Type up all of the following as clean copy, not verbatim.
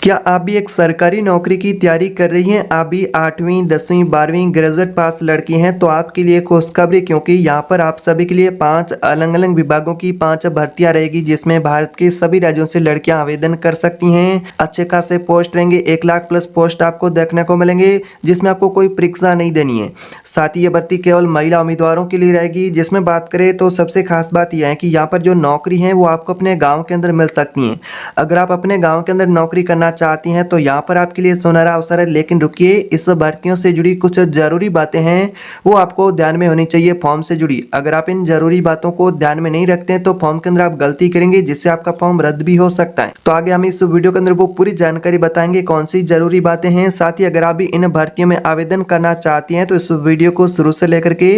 क्या आप भी एक सरकारी नौकरी की तैयारी कर रही हैं? आप भी 8वीं 10वीं 12वीं ग्रेजुएट पास लड़की हैं तो आपके लिए खुशखबरी, क्योंकि यहाँ पर आप सभी के लिए 5 अलग-अलग विभागों की 5 भर्तियां रहेगी जिसमें भारत के सभी राज्यों से लड़कियां आवेदन कर सकती हैं। अच्छे खासे पोस्ट रहेंगे, 1 लाख प्लस पोस्ट आपको देखने को मिलेंगे जिसमें आपको कोई परीक्षा नहीं देनी है। साथ ही ये भर्ती केवल महिला उम्मीदवारों के लिए रहेगी। जिसमें बात करें तो सबसे खास बात यह है कि यहाँ पर जो नौकरी है वो आपको अपने गाँव के अंदर मिल सकती हैं। अगर आप अपने गाँव के अंदर नौकरी करना चाहती हैं तो यहाँ पर आपके लिए सुनहरा अवसर है। लेकिन रुकिए, इस भर्तियों से जुड़ी कुछ जरूरी बातें हैं वो आपको ध्यान में होनी चाहिए फॉर्म से जुड़ी। अगर आप इन जरूरी बातों को ध्यान में नहीं रखते हैं तो फॉर्म के अंदर आप गलती करेंगे जिससे आपका फॉर्म रद्द भी हो सकता है। तो आगे हम इस वीडियो के अंदर वो पूरी जानकारी बताएंगे कौन सी जरूरी बातें हैं। साथ ही अगर आप भी इन भर्तियों में आवेदन करना चाहती हैं तो इस वीडियो को शुरू से लेकर के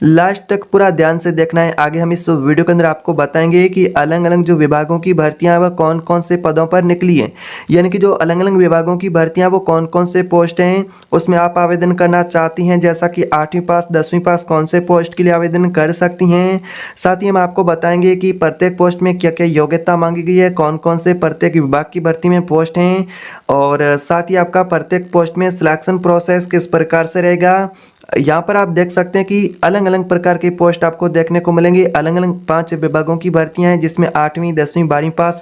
लास्ट तक पूरा ध्यान से देखना है। आगे हम इस वीडियो के अंदर आपको बताएंगे कि अलग अलग जो विभागों की भर्तियां वह कौन कौन से पदों पर निकली हैं, यानी कि जो अलग अलग विभागों की भर्तियां वो कौन कौन से पोस्ट हैं उसमें आप आवेदन करना चाहती हैं। जैसा कि 8वीं पास 10वीं पास कौन से पोस्ट के लिए आवेदन कर सकती हैं। साथ ही हम आपको बताएंगे कि प्रत्येक पोस्ट में क्या क्या योग्यता मांगी गई है, कौन कौन से प्रत्येक विभाग की भर्ती में पोस्ट हैं, और साथ ही आपका प्रत्येक पोस्ट में सिलेक्शन प्रोसेस किस प्रकार से रहेगा। यहाँ पर आप देख सकते हैं कि अलग अलग प्रकार के पोस्ट आपको देखने को मिलेंगे। अलग अलग 5 विभागों की भर्तियां हैं जिसमें 8वीं 10वीं 12वीं पास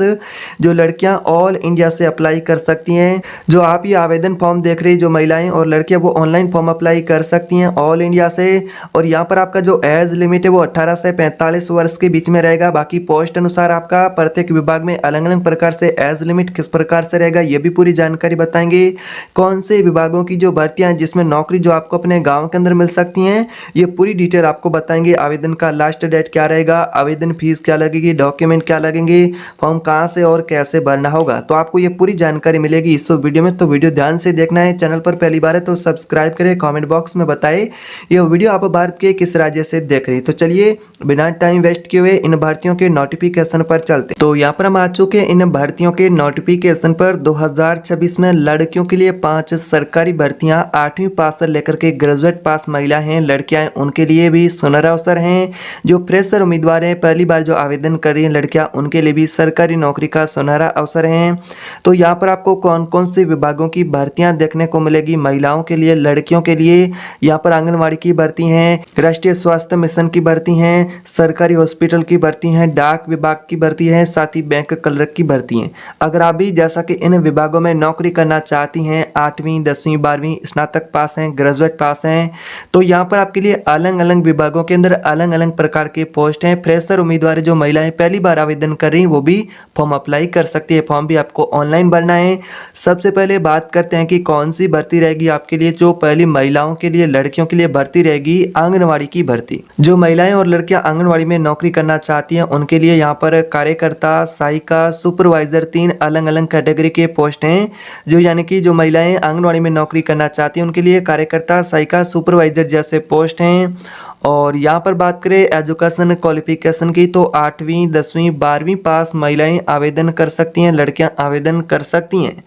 जो लड़कियां ऑल इंडिया से अप्लाई कर सकती हैं। जो आप ये आवेदन फॉर्म देख रही जो महिलाएं और लड़कियां वो ऑनलाइन फॉर्म अप्लाई कर सकती हैं ऑल इंडिया से। और यहाँ पर आपका जो एज लिमिट है वो 18 से 45 वर्ष के बीच में रहेगा। बाकी पोस्ट अनुसार आपका प्रत्येक विभाग में अलग अलग प्रकार से एज लिमिट किस प्रकार से रहेगा ये भी पूरी जानकारी बताएंगे। कौन से विभागों की जो भर्तियां हैं जिसमें नौकरी जो आपको अपने गाँव के अंदर मिल सकती हैं ये पूरी डिटेल आपको बताएंगे। आवेदन का लास्ट डेट क्या रहेगा, आवेदन फीस क्या लगेगी, डॉक्यूमेंट क्या लगेंगे, फॉर्म कहां से और कैसे भरना होगा, तो आपको ये पूरी जानकारी मिलेगी इस वीडियो में। तो वीडियो ध्यान से देखना है। चैनल पर पहली बार है तो सब्सक्राइब करें। कमेंट बॉक्स में बताएं ये वीडियो आप भारत के किस राज्य से देख रहे हैं। तो चलिए बिना टाइम वेस्ट किए हुए इन भर्तियों के नोटिफिकेशन पर चलते हैं। तो यहाँ पर हम आ चुके हैं इन भर्तियों के नोटिफिकेशन पर। 2026 में लड़कियों के लिए 5 सरकारी भर्तियां 8वीं पास से लेकर के ग्रेजुएट पास महिला हैं लड़कियां हैं उनके लिए भी सुनहरा अवसर हैं। जो फ्रेशर उम्मीदवार हैं पहली बार जो आवेदन कर रही हैं लड़कियां उनके लिए भी सरकारी नौकरी का सुनहरा अवसर है। तो यहाँ पर आपको कौन कौन से विभागों की भर्तियां देखने को मिलेगी महिलाओं के लिए लड़कियों के लिए। यहाँ पर आंगनवाड़ी की भर्ती है, राष्ट्रीय स्वास्थ्य मिशन की भर्ती है, सरकारी हॉस्पिटल की भर्ती है, डाक विभाग की भर्ती है, साथ ही बैंक क्लर्क की भर्ती है। अगर आप भी जैसा कि इन विभागों में नौकरी करना चाहती हैं 8वीं 10वीं 12वीं स्नातक पास हैं ग्रेजुएट पास हैं तो यहाँ पर आपके लिए अलग अलग विभागों के अंदर अलग अलग प्रकार के पोस्ट हैं। फ्रेशर उम्मीदवार जो महिलाएं पहली बार आवेदन कर रही हैं वो भी फॉर्म अप्लाई कर सकती है। फॉर्म भी आपको ऑनलाइन भरना है। सबसे पहले बात करते हैं कि कौन सी भर्ती रहेगी आपके लिए। जो पहली महिलाओं के लिए लड़कियों के लिए भर्ती रहेगी आंगनवाड़ी की भर्ती। जो महिलाएं और लड़कियां आंगनवाड़ी में नौकरी करना चाहती हैं उनके लिए यहाँ पर कार्यकर्ता, सहायिका, सुपरवाइजर 3 अलग अलग कैटेगरी के पोस्ट हैं। जो यानी कि जो महिलाएं आंगनवाड़ी में नौकरी करना चाहती हैं उनके लिए कार्यकर्ता, सहायिका, सुपरवाइजर जैसे पोस्ट हैं। और यहाँ पर बात करें एजुकेशन क्वालिफिकेशन की तो 8वीं 10वीं 12वीं पास महिलाएं आवेदन कर सकती हैं, लड़कियां आवेदन कर सकती हैं।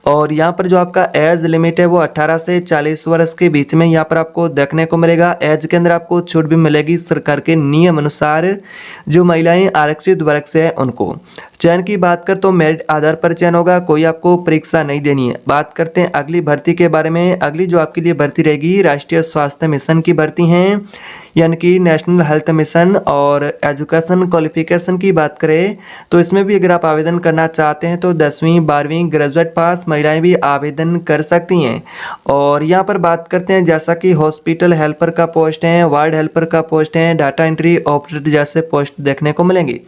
और यहाँ पर जो आपका एज लिमिट है वो 18 से 40 वर्ष के बीच में यहाँ पर आपको देखने को मिलेगा। एज के अंदर आपको छूट भी मिलेगी सरकार के नियम अनुसार। जो महिलाएं आरक्षित वर्ग से हैं उनको चयन की बात कर तो मेरिट आधार पर चयन होगा, कोई आपको परीक्षा नहीं देनी है। बात करते हैं अगली भर्ती के बारे में। अगली जो आपके लिए भर्ती रहेगी राष्ट्रीय स्वास्थ्य मिशन की भर्ती हैं, यानी कि नेशनल हेल्थ मिशन। और एजुकेशन क्वालिफिकेशन की बात करें तो इसमें भी अगर आप आवेदन करना चाहते हैं तो 10वीं 12वीं ग्रेजुएट पास महिलाएं भी आवेदन कर सकती हैं। और यहाँ पर बात करते हैं जैसा कि हॉस्पिटल हेल्पर का पोस्ट है, वार्ड हेल्पर का पोस्ट है, डाटा एंट्री ऑपरेटर जैसे पोस्ट देखने को मिलेंगे।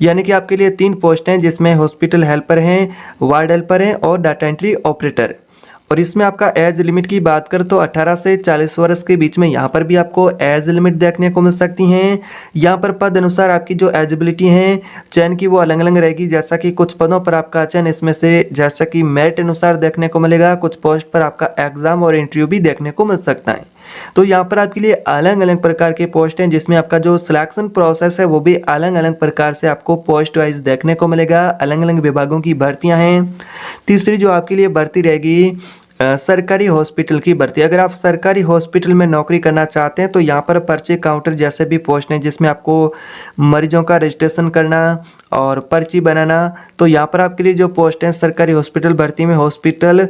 यानी कि आपके लिए 3 पोस्ट हैं जिसमें हॉस्पिटल हेल्पर हैं, वार्ड हेल्पर हैं और डाटा एंट्री ऑपरेटर। और इसमें आपका एज लिमिट की बात कर तो 18 से 40 वर्ष के बीच में यहाँ पर भी आपको एज लिमिट देखने को मिल सकती हैं। यहाँ पर पद अनुसार आपकी जो एजिबिलिटी है चयन की वो अलग अलग रहेगी। जैसा कि कुछ पदों पर आपका चयन इसमें से जैसा कि मेरिट अनुसार देखने को मिलेगा, कुछ पोस्ट पर आपका एग्जाम और इंटरव्यू भी देखने को मिल सकता है। तो यहाँ पर आपके लिए अलग अलग प्रकार के पोस्ट हैं जिसमें आपका जो सिलेक्शन प्रोसेस है वो भी अलग अलग प्रकार से आपको पोस्ट वाइज देखने को मिलेगा। अलग अलग विभागों की भर्तियां हैं। तीसरी जो आपके लिए भर्ती रहेगी सरकारी हॉस्पिटल की भर्ती। अगर आप सरकारी हॉस्पिटल में नौकरी करना चाहते हैं तो यहाँ पर पर्ची काउंटर जैसे भी पोस्ट हैं जिसमें आपको मरीजों का रजिस्ट्रेशन करना और पर्ची बनाना, तो यहाँ पर आपके लिए जो पोस्ट हैं सरकारी हॉस्पिटल भर्ती में हॉस्पिटल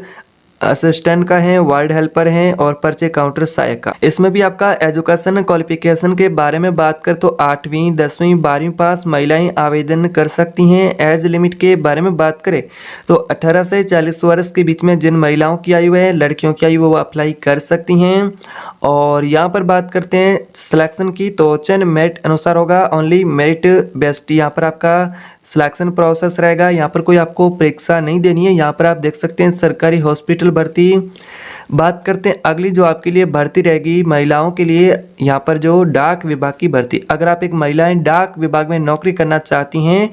असिस्टेंट का है, वार्ड हेल्पर हैं और पर्चे काउंटर सहायक का। इसमें भी आपका एजुकेशन क्वालिफिकेशन के बारे में बात कर तो 8वीं 10वीं 12वीं पास महिलाएं आवेदन कर सकती हैं। एज लिमिट के बारे में बात करें तो 18 से 40 वर्ष के बीच में जिन महिलाओं की आयु है, लड़कियों की आयु, वो अप्लाई कर सकती हैं। और यहाँ पर बात करते हैं सिलेक्शन की, तो चयन मेरिट अनुसार होगा, ओनली मेरिट बेस्ड यहाँ पर आपका सिलेक्शन प्रोसेस रहेगा। यहाँ पर कोई आपको परीक्षा नहीं देनी है। यहाँ पर आप देख सकते हैं सरकारी हॉस्पिटल भर्ती। बात करते हैं अगली जो आपके लिए भर्ती रहेगी महिलाओं के लिए, यहाँ पर जो डाक विभाग की भर्ती। अगर आप एक महिलाएं डाक विभाग में नौकरी करना चाहती हैं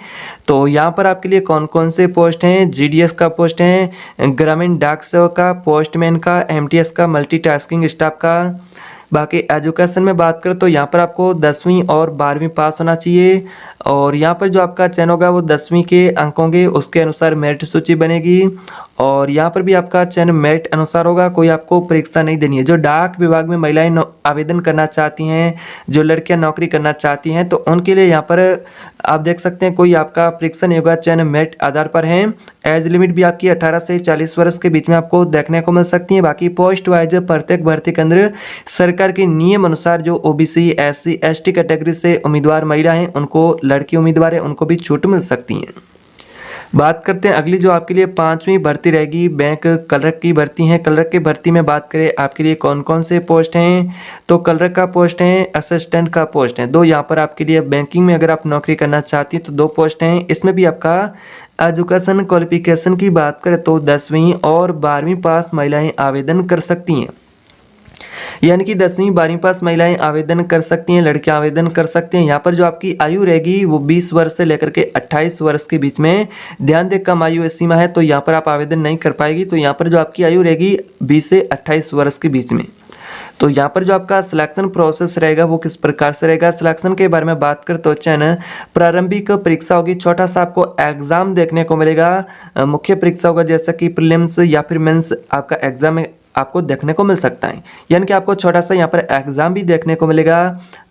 तो यहाँ पर आपके लिए कौन कौन से पोस्ट हैं, जीडीएस का पोस्ट है, ग्रामीण डाक सेवक का, पोस्टमैन का, एमटीएस का, मल्टीटास्किंग स्टाफ का। बाकी एजुकेशन में बात करें तो यहाँ पर आपको 10वीं और 12वीं पास होना चाहिए और यहाँ पर जो आपका चयन होगा वो 10वीं के अंक होंगे, उसके अनुसार मेरिट सूची बनेगी और यहाँ पर भी आपका चयन मेरिट अनुसार होगा, कोई आपको परीक्षा नहीं देनी है। जो डाक विभाग में महिलाएं आवेदन करना चाहती हैं, जो लड़कियां नौकरी करना चाहती हैं, तो उनके लिए यहाँ पर आप देख सकते हैं कोई आपका परीक्षा नहीं होगा, चयन मेरिट आधार पर है। एज लिमिट भी आपकी 18 से 40 वर्ष के बीच में आपको देखने को मिल सकती है। बाकी पोस्ट वाइज प्रत्येक भर्ती केंद्र सरकार के नियम अनुसार जो ओबीसी एससी एसटी कैटेगरी से उम्मीदवार महिला हैं, उनको लड़की उम्मीदवार है, उनको भी छूट मिल सकती है। बात करते हैं अगली जो आपके लिए 5वीं भर्ती रहेगी बैंक क्लर्क की भर्ती है। क्लर्क की भर्ती में बात करें आपके लिए कौन कौन से पोस्ट हैं, तो क्लर्क का पोस्ट है, असिस्टेंट का पोस्ट है, दो यहाँ पर आपके लिए बैंकिंग में अगर आप नौकरी करना चाहती हैं तो 2 पोस्ट हैं। इसमें भी आपका एजुकेशन क्वालिफिकेशन की बात करें तो 10वीं और 12वीं पास महिलाएं आवेदन कर सकती हैं, यानी कि 10वीं 12वीं पास महिलाएं आवेदन कर सकती हैं, लड़के आवेदन कर सकते हैं। यहाँ पर जो आपकी आयु रहेगी वो 20 वर्ष से लेकर के 28 वर्ष के बीच में। ध्यान दें कम आयु सीमा है तो यहाँ पर आप आवेदन नहीं कर पाएगी। तो यहाँ पर जो आपकी आयु रहेगी 20 से 28 वर्ष के बीच में। तो यहाँ पर जो आपका सिलेक्शन प्रोसेस रहेगा वो किस प्रकार से रहेगा, सिलेक्शन के बारे में बात करें तो चयन प्रारंभिक परीक्षा होगी, छोटा सा आपको एग्जाम देखने को मिलेगा। मुख्य परीक्षा होगा जैसा कि प्रीलिम्स या फिर मेंस आपका एग्जाम आपको देखने को मिल सकता है, यानी कि आपको छोटा सा यहाँ पर एग्जाम भी देखने को मिलेगा।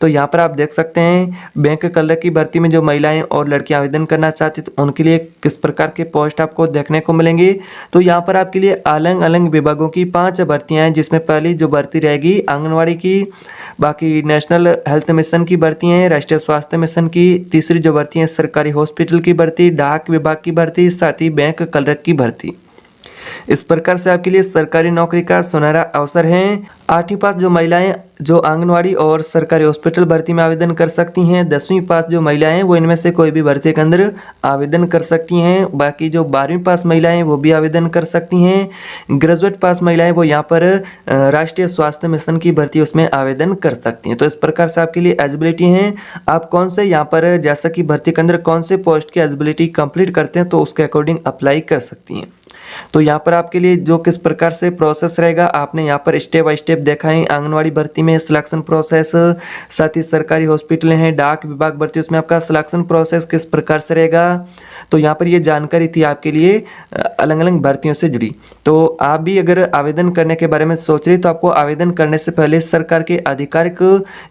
तो यहाँ पर आप देख सकते हैं बैंक क्लर्क की भर्ती में जो महिलाएं और लड़कियां आवेदन करना चाहती तो उनके लिए किस प्रकार के पोस्ट आपको देखने को मिलेंगे। तो यहाँ पर आपके लिए अलग अलग विभागों की 5 भर्तियां हैं, जिसमें पहली जो भर्ती रहेगी आंगनवाड़ी की, बाकी नेशनल हेल्थ मिशन की भर्ती है, राष्ट्रीय स्वास्थ्य मिशन की, तीसरी जो भर्ती है सरकारी हॉस्पिटल की भर्ती, डाक विभाग की भर्ती, साथ ही बैंक क्लर्क की भर्ती। इस प्रकार से आपके लिए सरकारी नौकरी का सुनहरा अवसर है। 8वीं पास जो महिलाएं जो आंगनवाड़ी और सरकारी हॉस्पिटल भर्ती में आवेदन कर सकती हैं, 10वीं पास जो महिलाएं वो इनमें से कोई भी भर्ती के अंदर आवेदन कर सकती हैं। बाकी जो 12वीं पास महिलाएं वो भी आवेदन कर सकती हैं। ग्रेजुएट पास महिलाएं वो यहाँ पर राष्ट्रीय स्वास्थ्य मिशन की भर्ती उसमें आवेदन कर सकती हैं। तो इस प्रकार से आपके लिए एलिजिबिलिटी है, आप कौन से यहाँ पर जैसा कि भर्ती के अंदर कौन से पोस्ट की एलिजिबिलिटी कंप्लीट करते हैं तो उसके अकॉर्डिंग अप्लाई कर सकती हैं। तो यहाँ पर आपके लिए जो किस प्रकार से प्रोसेस रहेगा आपने यहाँ पर स्टेप बाय स्टेप देखा है। आंगनवाड़ी भर्ती में सिलेक्शन प्रोसेस, साथ ही सरकारी हॉस्पिटल हैं, डाक विभाग भर्ती, उसमें आपका सिलेक्शन प्रोसेस किस प्रकार से रहेगा। तो यहाँ पर ये जानकारी थी आपके लिए अलग अलग भर्तियों से जुड़ी। तो आप भी अगर आवेदन करने के बारे में सोच रही तो आपको आवेदन करने से पहले सरकार के आधिकारिक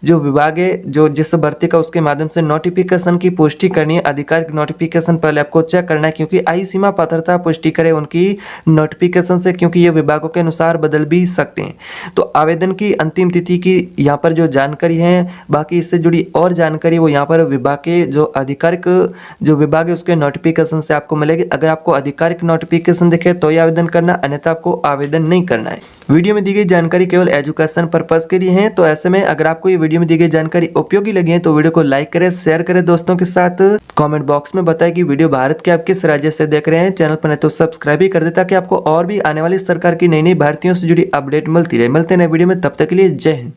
जो विभाग है जो जिस भर्ती का उसके माध्यम से नोटिफिकेशन की पुष्टि करनी है। आधिकारिक नोटिफिकेशन पहले आपको चेक करना है, क्योंकि आयु सीमा पात्रता पुष्टि करे उनकी नोटिफिकेशन से, क्योंकि ये विभागों के अनुसार बदल भी सकते हैं। तो आवेदन की अंतिम तिथि की यहाँ पर जो जानकारी है, बाकी इससे जुड़ी और जानकारी वो यहाँ पर विभाग के जो आधिकारिक जो विभाग है उसके नोटिफिकेशन से आपको मिलेगी। अगर आपको आधिकारिक नोटिफिकेशन दिखे तो ही आवेदन करना, अन्यथा आपको आवेदन नहीं करना है। वीडियो में दी गई जानकारी केवल एजुकेशन पर्पज के लिए है। तो ऐसे में अगर आपको ये वीडियो में दी गई जानकारी उपयोगी लगी है तो वीडियो को लाइक करें, शेयर करें दोस्तों के साथ। कमेंट बॉक्स में बताएं कि वीडियो भारत के आप किस राज्य से देख रहे हैं। चैनल पर नहीं तो सब्सक्राइब भी कर दे ताकि आपको और भी आने वाली सरकार की नई नई भर्तियों से जुड़ी अपडेट मिलती रहे। मिलते हैं नए वीडियो में, तब तक के लिए जय हिंद।